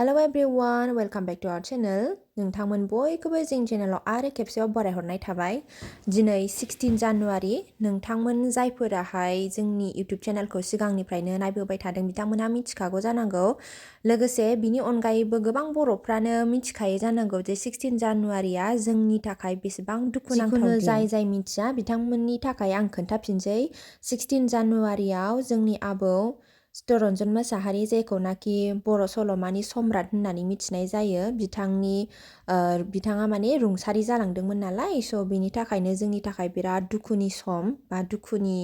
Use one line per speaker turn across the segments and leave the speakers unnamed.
Hello everyone, welcome back to our channel. नोंथांमोन बयखौबो जोंनि चेनेलाव आरो खेबसेबाव बरायहरनाय थाबाय। दिनै 16 जानुवारि नोंथांमोन जायफोराहाय जोंनि YouTube चेनेलखौ सिगांनिफ्रायनो नायबोबाय थादों बिथांमोनहा मिथिखागौ जानांगौ। लोगोसे बिनि अनगायैबो गोबां बर'फ्रानो मिथिखायो जानांगौ जे 16 जानुवारिया जोंनि थाखाय बेसेबां दुखुनांथाव दिन। जाय मिथिया बिथांमोननि थाखाय आं खोन्थाफिनसै। 16 जानुवारियाव जोंनि आबौ चित्तरन्जन मुचahary जायखौनाखि बर' सल'मानि सम्राट होननानै मिथिनाय जायो बिथाङा माने रुंसारि जालांदोंमोन नालाय स' बिनि थाखायनो जोंनि थाखाय बिराद दुखुनि सम बा दुखुनि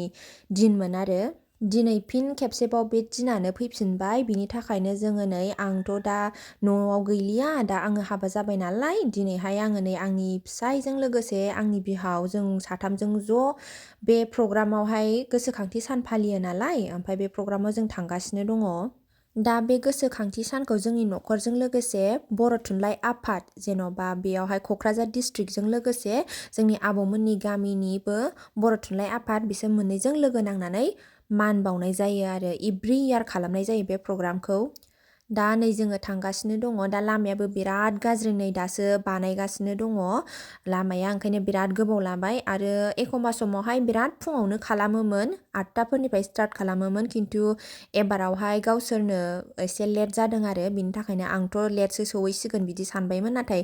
दिनमोन आरो दिनै फिन खेबसेबाव बे दिनानो फैफिनबाय बिनि थाखायनो जोङो नै आंथ' दा न'आव गैलिया दा आङो हाबा जाबाय नालाय दिनैहाय आङो नै आंनि फिसायजों लोगोसे आंनि बिहाव जों साथामजों ज' बे प्रग्रामावहाय गोसोखांथि सान फालियो नालाय ओमफ्राय बे प्रग्रामाव जों थांगासिनो दङ। दा बे गोसोखांथि सानखौ जोंनि न'खरजों लोगोसे बर' थुनलाइ आफाद जेन'बा बेयावहाय क'क्राझार डिस्ट्रिक्टजों लोगोसे जोंनि आबौमोननि गामिनिबो बर' थुनलाइ आफाद बिसोर मोननैजों लोगो नांनानै मान बावनाय जायो आरो एभ्रि इयार खालामनाय जायो बे प्रग्रामखौ। दा नै जोङो थांगासिनो दङ दा लामायाबो बिराद गाज्रि नै दासो बानायगासिनो दङ लामाया ओंखायनो बिराद गोबाव लाबाय आरो एखमबा समावहाय बिराद फुङावनो खालामोमोन 8टाफोरनिफ्राय स्टार्ट खालामोमोन खिन्थु एबारावहाय गावसोरनो एसे लेट जादों आरो बिनि थाखायनो आंथ' लेटसो सहैसिगोन बिदि सानबायमोन नाथाय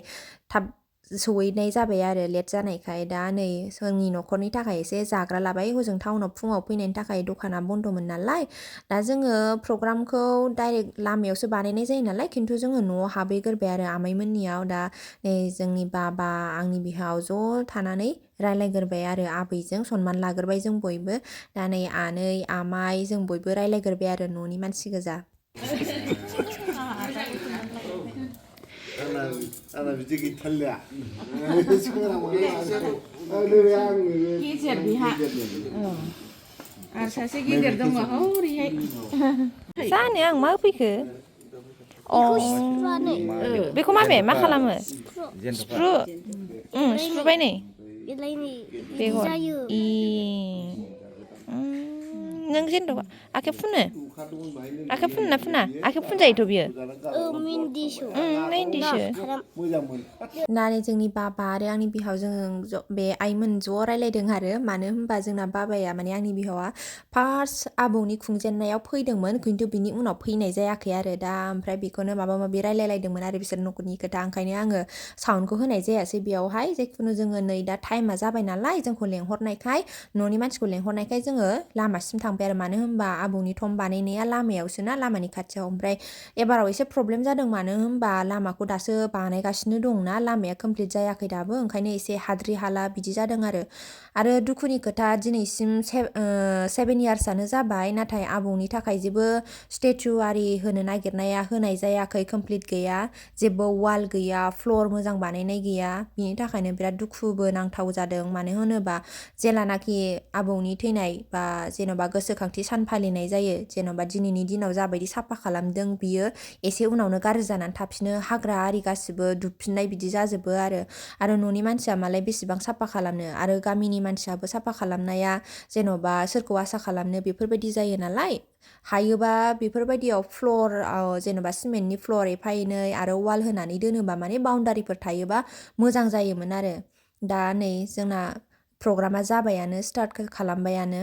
थाब सहैनाय जाबाय आरो लेट जानायखाय दा नै जोंनि न'खरनि थाखाय एसे जाग्रा लाबाय हजों टाउनाव फुङाव फैनायनि थाखाय दखाना बन्द'मोन नालाय दा जोङो प्रग्रामखौ डाइरेक्ट लामायावसो बानायनाय जायो नालाय खिन्थु जोङो न'आव हाबहैग्रोबाय आरो आमाइमोननियाव दा नै जोंनि बाबा आंनि बिहाव ज' थानानै रायलायग्रोबाय आरो आबैजों सनमान लाग्रोबाय जों बयबो दा नै आनै आमाइ जों बयबो रायलायग्रोबाय आरो न'नि मानसि गोजा।
Ana bizi gittiler.
Gezer biha. Arsasi gezer dong mah horihay.
जानो आं मा फैखो बेखौ मा खालामो सुफ्रुबाय नै बेगर नों जेन'बा आखाइ फुनो ना फुना आखाइ फुनजायोथ' बियो नानै जोंनि बाबा आरो आंनि बिहावजों बे आइमोन ज' रायलायदों आरो मानो होनबा जोंना बाबाया माने आंनि बिहावा फार्स्ट आबौनि खुंजेननायाव फैदोंमोन खिन्थु बिनि उनाव फैनाय जायाखै आरो दा ओमफ्राय बेखौनो माबा माबि रायलायलायदोंमोन आरो बिसोर न'खरनि खोथा ओंखायनो आङो साउन्डखौ होनाय जायासै बेयावहाय जिखुनु जोङो नै दा टाइमा जाबाय नालाय जोंखौ लेंहरनायखाय न'नि मानसिखौ लेंहरनायखाय जोङो लामासिम थांबाय आरो मानो होनबा आबौनि थं बानायनाया लामायावसो ना लामानि खाथियाव ओमफ्राय एबाराव एसे प्रब्लेम जादों मानो होनबा लामाखौ दासो बानायगासिनो दंना लामाया कमप्लिट जायाखै दाबो ओंखायनो एसे हाद्रि हाला बिदि जादों आरो दुखुनि खोथा दिनैसिम 7 इयार्सआनो जाबाय नाथाय आबौनि थाखाय जेबो स्टेचु आरि होनो नागिरनाया होनाय जायाखै कमप्लिट गैया जेबो वाल गैया फ्लर मोजां बानायनाय गैया बिनि थाखायनो बिराद दुखुबो नांथाव जादों मानो होनोबा जेलानाखि आबौनि थैनाय बा जेन'बा गोसोखांथि सान फालिनाय जायो जेन'बा दिनैनि दिनाव जाबायदि साफा खालामदों बियो एसे उनावनो गाज्रि जानानै थाफिनो हाग्रा आरि गासिबो दुबफिननाय बिदि जाजोबो आरो न'नि मानसिया मालाय बेसेबां साफा खालामनो आरो गामिनि मानसियाबो साफा खालामनाया जेन'बा सोरखौ आसा खालामनो बेफोरबायदि जायो नालाय हायोबा बेफोरबायदियाव फ्लर जेन'बा सिमेन्टनि फ्लर एफा एनै आरो वाल होनानै दोनोबा माने बाउन्डारिफोर थायोबा मोजां जायोमोन आरो दा नै जोंना प्रग्रामा जाबायानो स्टार्ट खालामबायानो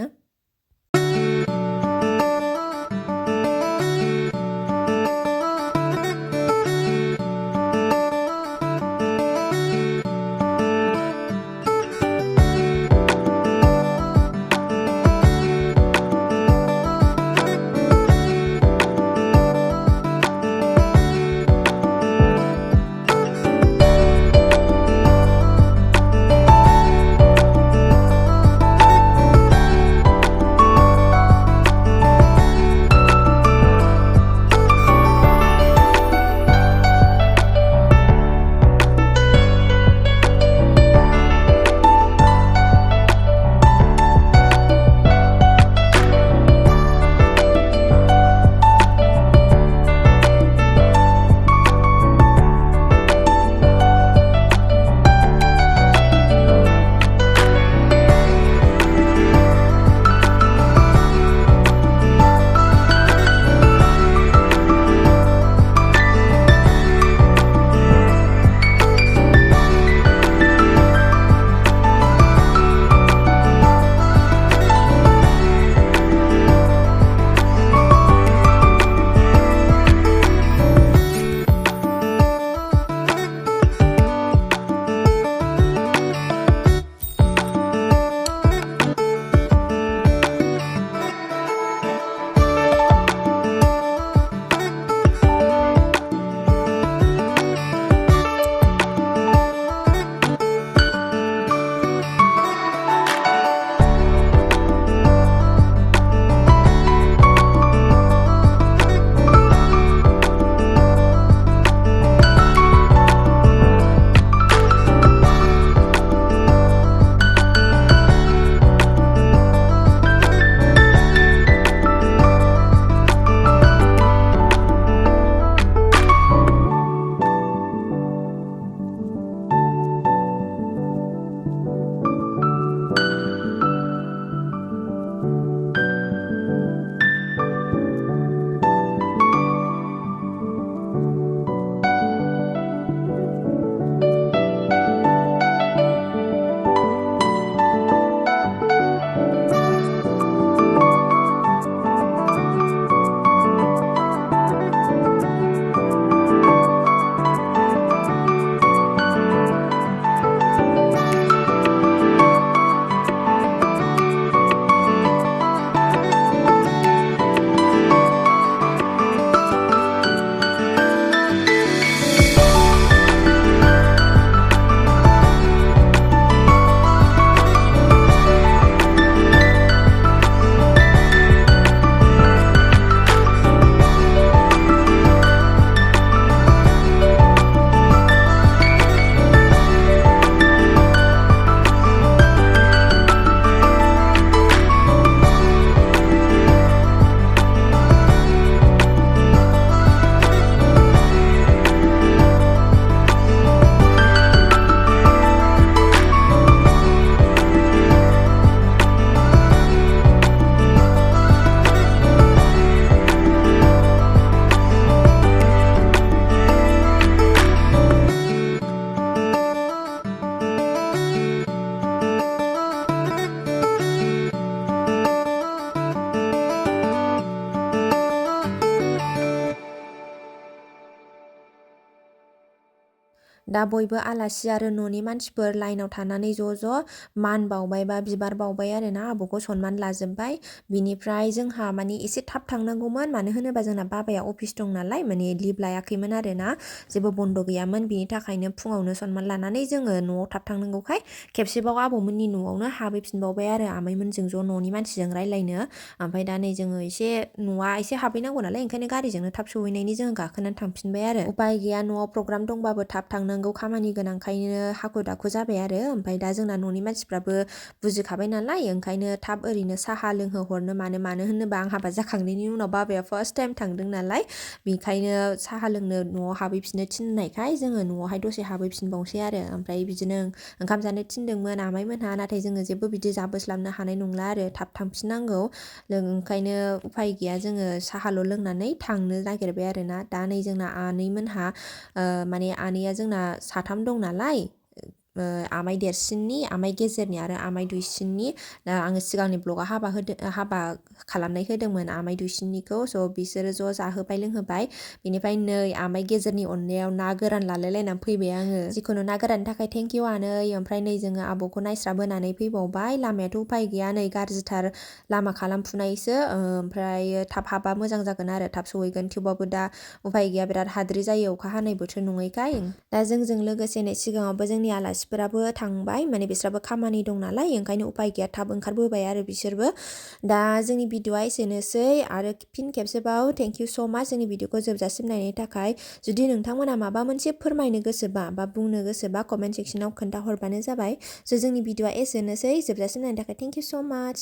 दा बयबो आलासि आरो न'नि मानसिफोर लाइनाव थानानै ज' मान बावबाय बा बिबार बावबाय आरो ना आब'खौ सनमान लाजोब्बाय बिनिफ्राय जोंहा माने एसे थाब थांनांगौमोन मानो होनोबा जोंना बाबाया अफिस दं नालाय माने लिभ लायाखैमोन आरो ना जेबो बन्द गैयामोन बिनि थाखायनो फुङावनो सनमान लानानै जोङो न'आव थाब थांनांगौखाय खेबसेबाव आबौमोननि न'आवनो हाबहैफिनबावबाय आरो आमाइमोनजों ज' न'नि मानसिजों रायलायनो ओमफ्राय दा नै जोङो एसे न'आ एसे हाबहैनांगौ नालाय ओंखायनो गारिजोंनो थाब सहैनायनि जोङो गाखोनानै थांफिनबाय आरो उपाय गैया न'आव प्रग्राम दंबाबो थाब थांनांगौ खामानि गोनांखायनो हाखु दाखु जाबाय आरो ओमफ्राय दा जोंना न'नि मानसिफ्राबो बुजिखाबाय नालाय ओंखायनो थाब ओरैनो साहा लोंहोहरनो मानो होनोबा आं हाबा जाखांनायनि उनाव बाबाया फार्स्ट टाइम थांदों नालाय बेखायनो साहा लोंनो न'आव हाबहैफिननो थिननायखाय जोङो न'आवहाय दसे हाबहैफिनबावसै आरो ओमफ्राय बिदिनो ओंखाम जानो थिनदोंमोन आमाइमोनहा नाथाय जोङो जेबो बिदि जाबोस्लाबनो हानाय नंला आरो थाब थांफिननांगौ ओंखायनो उफाय गैया जोङो साहाल' लोंनानै थांनो नागिरबाय आरो ना दा नै जोंना आनैमोनहा माने आनैया जोंना साथाम दं नालाय आमाइ देरसिननि आमाइ गेजेरनि आरो आमाइ दुइसिननि आङो सिगांनि ब्लगाव हाबा खालामनाय होदोंमोन आमाइ दुइसिननिखौ स' बिसोरो ज' जाहोबाय लोंहोबाय बेनिफ्राय नै आमाइ गेजेरनि अननायाव ना गोरान लालायलायनानै फैबाय आङो जिखुनु ना गोराननि थाखाय थेंक इउ आनै ओमफ्राय नै जोङो आब'खौ नायस्राबोनानै फैबावबाय लामायाथ' उफाय गैया नै गाज्रिथार लामा खालामफुनायसो ओमफ्राय थाब हाबा मोजां जागोन आरो थाब सहैगोन थेवबाबो दा उफाय गैया बिराद हाद्रि जायो अखा हानाय बोथोर नङैखाय दा जोंजों लोगोसे नै सिगाङावबो जोंनि आलासिफोराबो थांबाय माने बिस्राबो खामानि दं नालाय ओंखायनो उफाय गैया थाब ओंखारबोबाय आरो बिसोरबो दा जोंनि भिडिअआ एसेनोसै आरो फिन खेबसेबाव थेंक इउ स' माच जोंनि भिडिअखौ जोबजासिम नायनायनि थाखाय जुदि नोंथांमोना माबा मोनसे फोरमायनो गोसोबा बा बुंनो गोसोबा कमेन्ट सेक्सनाव खोन्थाहरबानो जाबाय स' जोंनि भिडिअआ एसेनोसै जोबजासिम नायनायनि थाखाय थेंक इउ स' माच